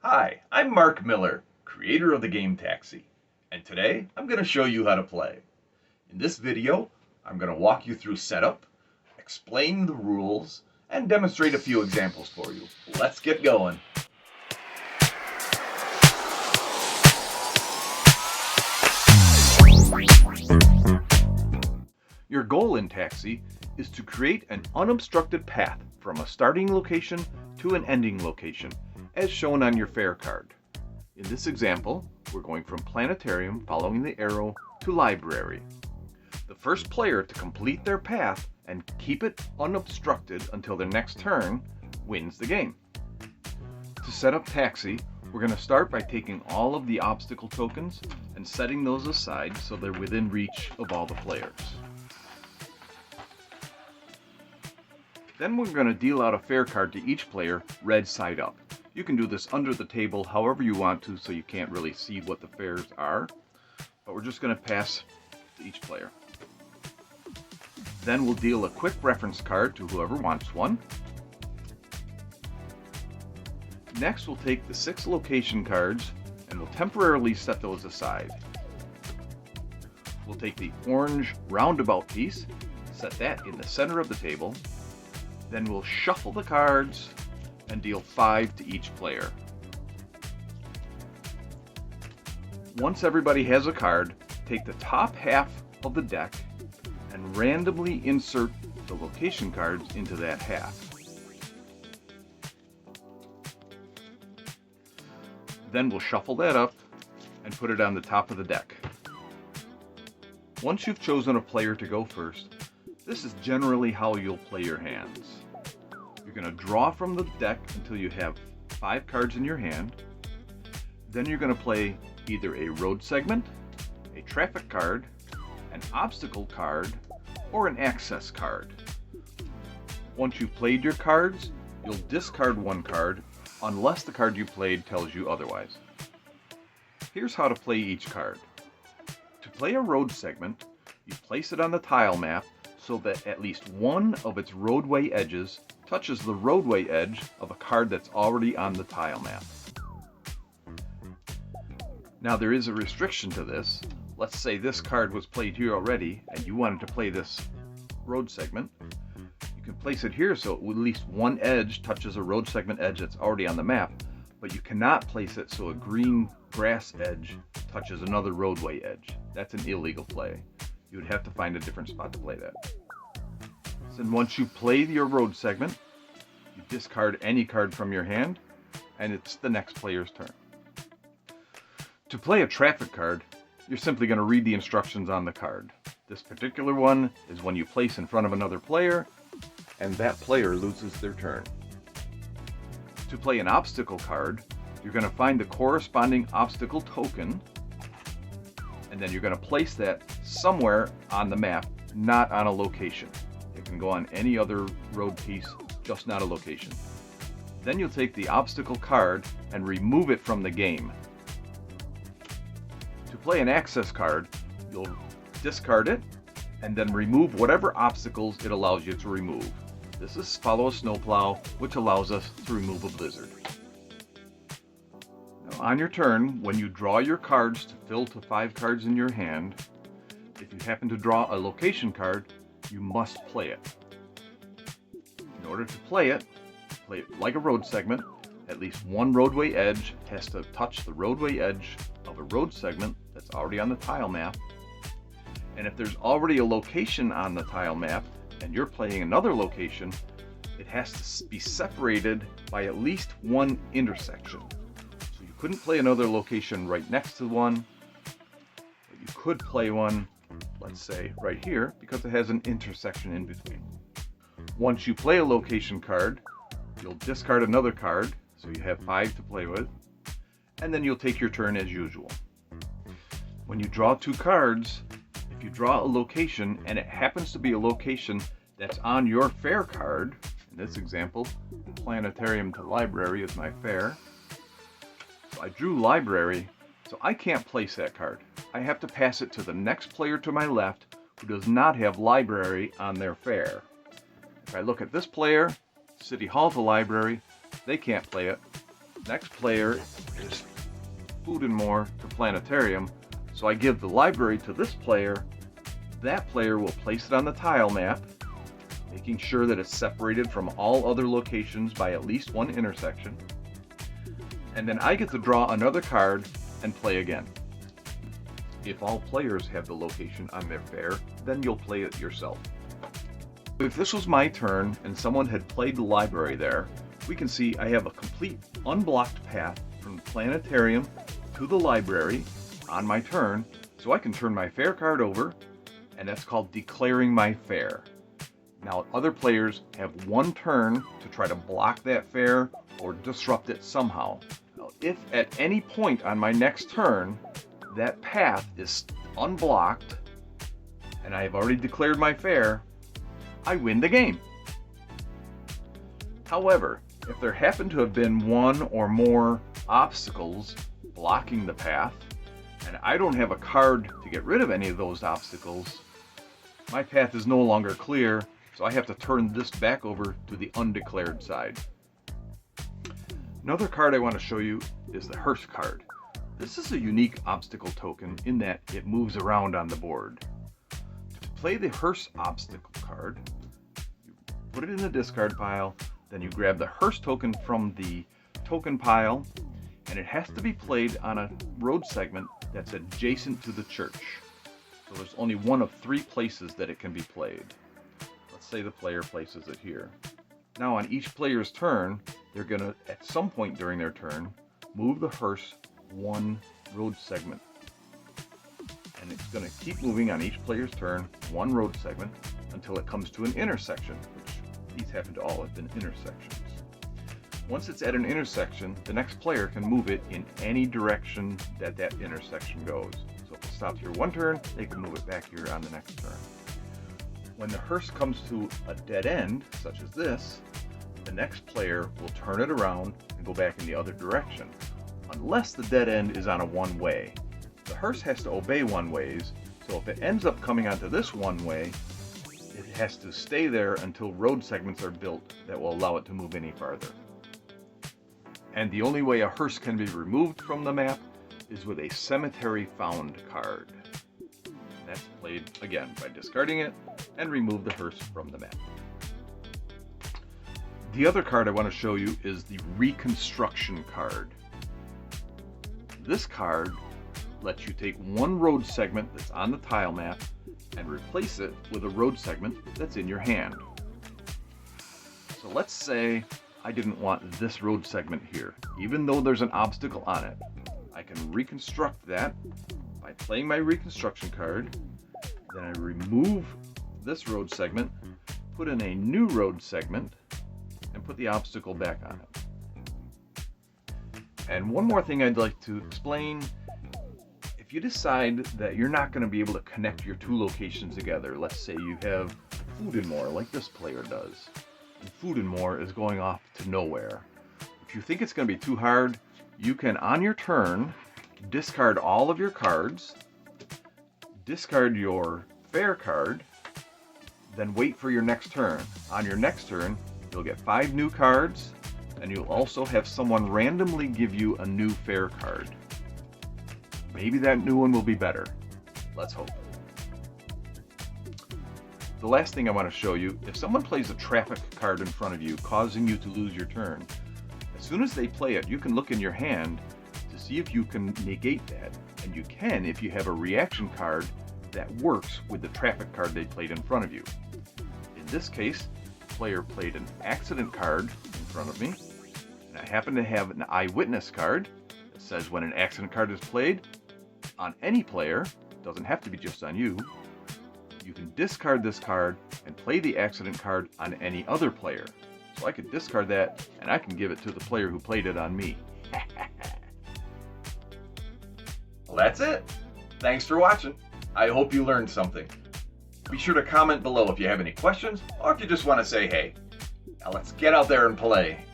Hi, I'm Mark Miller, creator of the game Taxi, and today I'm going to show you how to play. In this video, I'm going to walk you through setup, explain the rules, and demonstrate a few examples for you. Let's get going. Your goal in Taxi is to create an unobstructed path from a starting location to an ending location, as shown on your fare card. In this example, we're going from planetarium, following the arrow, to library. The first player to complete their path and keep it unobstructed until their next turn wins the game. To set up Taxi, we're going to start by taking all of the obstacle tokens and setting those aside so they're within reach of all the players. Then we're going to deal out a fare card to each player, red side up. You can do this under the table however you want to so you can't really see what the fares are, but we're just going to pass to each player. Then we'll deal a quick reference card to whoever wants one. Next we'll take the 6 location cards and we'll temporarily set those aside. We'll take the orange roundabout piece, set that in the center of the table. Then we'll shuffle the cards and deal 5 to each player. Once everybody has a card, take the top half of the deck and randomly insert the location cards into that half. Then we'll shuffle that up and put it on the top of the deck. Once you've chosen a player to go first, this is generally how you'll play your hands. You're going to draw from the deck until you have 5 cards in your hand. Then you're going to play either a road segment, a traffic card, an obstacle card, or an access card. Once you've played your cards, you'll discard one card unless the card you played tells you otherwise. Here's how to play each card. To play a road segment, you place it on the tile map so that at least one of its roadway edges touches the roadway edge of a card that's already on the tile map. Now there is a restriction to this. Let's say this card was played here already and you wanted to play this road segment. You can place it here so at least one edge touches a road segment edge that's already on the map, but you cannot place it so a green grass edge touches another roadway edge. That's an illegal play. You would have to find a different spot to play that. And once you play your road segment, you discard any card from your hand, and it's the next player's turn. To play a traffic card, you're simply going to read the instructions on the card. This particular one is when you place in front of another player, and that player loses their turn. To play an obstacle card, you're going to find the corresponding obstacle token, and then you're going to place that somewhere on the map, not on a location. It can go on any other road piece, just not a location. Then you'll take the obstacle card and remove it from the game. To play an access card, you'll discard it and then remove whatever obstacles it allows you to remove. This is Follow a Snowplow, which allows us to remove a blizzard. Now, on your turn, when you draw your cards to fill to 5 cards in your hand, if you happen to draw a location card, you must play it. In order to play it like a road segment. At least one roadway edge has to touch the roadway edge of a road segment that's already on the tile map. And if there's already a location on the tile map and you're playing another location, it has to be separated by at least one intersection. So you couldn't play another location right next to one, but you could play one, let's say right here, because it has an intersection in between. Once you play a location card, you'll discard another card, so you have 5 to play with, and then you'll take your turn as usual. When you draw 2 cards, if you draw a location and it happens to be a location that's on your fare card, in this example, planetarium to library is my fare. So I drew library, so I can't place that card. I have to pass it to the next player to my left who does not have library on their fare. If I look at this player, City Hall to library, they can't play it. Next player is Food and More to Planetarium, so I give the library to this player. That player will place it on the tile map, making sure that it's separated from all other locations by at least one intersection. And then I get to draw another card and play again. If all players have the location on their fair, then you'll play it yourself. If this was my turn and someone had played the library there, we can see I have a complete unblocked path from the planetarium to the library on my turn, so I can turn my fair card over, and that's called declaring my fair. Now, other players have one turn to try to block that fair or disrupt it somehow. Now, if at any point on my next turn that path is unblocked and I have already declared my fair, I win the game. However, if there happen to have been one or more obstacles blocking the path, and I don't have a card to get rid of any of those obstacles, my path is no longer clear, so I have to turn this back over to the undeclared side. Another card I want to show you is the Hearse card. This is a unique obstacle token in that it moves around on the board. To play the Hearse obstacle card, you put it in the discard pile, then you grab the Hearse token from the token pile, and it has to be played on a road segment that's adjacent to the church. So there's only one of 3 places that it can be played. Let's say the player places it here. Now on each player's turn, they're going to, at some point during their turn, move the Hearse one road segment. And it's going to keep moving on each player's turn, one road segment, until it comes to an intersection, which these happen to all have been intersections. Once it's at an intersection, the next player can move it in any direction that that intersection goes. So if it stops here one turn, they can move it back here on the next turn. When the Hearse comes to a dead end, such as this, the next player will turn it around and go back in the other direction, unless the dead end is on a one-way. The Hearse has to obey one-ways, so if it ends up coming onto this one-way, it has to stay there until road segments are built that will allow it to move any farther. And the only way a Hearse can be removed from the map is with a Cemetery Found card. That's played, again, by discarding it and remove the Hearse from the map. The other card I want to show you is the Reconstruction card. This card lets you take one road segment that's on the tile map and replace it with a road segment that's in your hand. So let's say I didn't want this road segment here. Even though there's an obstacle on it, I can reconstruct that by playing my Reconstruction card. Then I remove this road segment, put in a new road segment, and put the obstacle back on it. And one more thing I'd like to explain. If you decide that you're not going to be able to connect your 2 locations together, let's say you have Food and More like this player does, and Food and More is going off to nowhere. If you think it's going to be too hard, you can, on your turn, discard all of your cards, discard your fair card, then wait for your next turn. On your next turn, you'll get 5 new cards, and you'll also have someone randomly give you a new fair card. Maybe that new one will be better. Let's hope. The last thing I want to show you, if someone plays a traffic card in front of you, causing you to lose your turn, as soon as they play it, you can look in your hand to see if you can negate that. And you can if you have a reaction card that works with the traffic card they played in front of you. In this case, the player played an accident card in front of me, and I happen to have an eyewitness card that says when an accident card is played on any player, doesn't have to be just on you, you can discard this card and play the accident card on any other player. So I could discard that and I can give it to the player who played it on me. Well, that's it. Thanks for watching. I hope you learned something. Be sure to comment below if you have any questions or if you just want to say hey. Now let's get out there and play.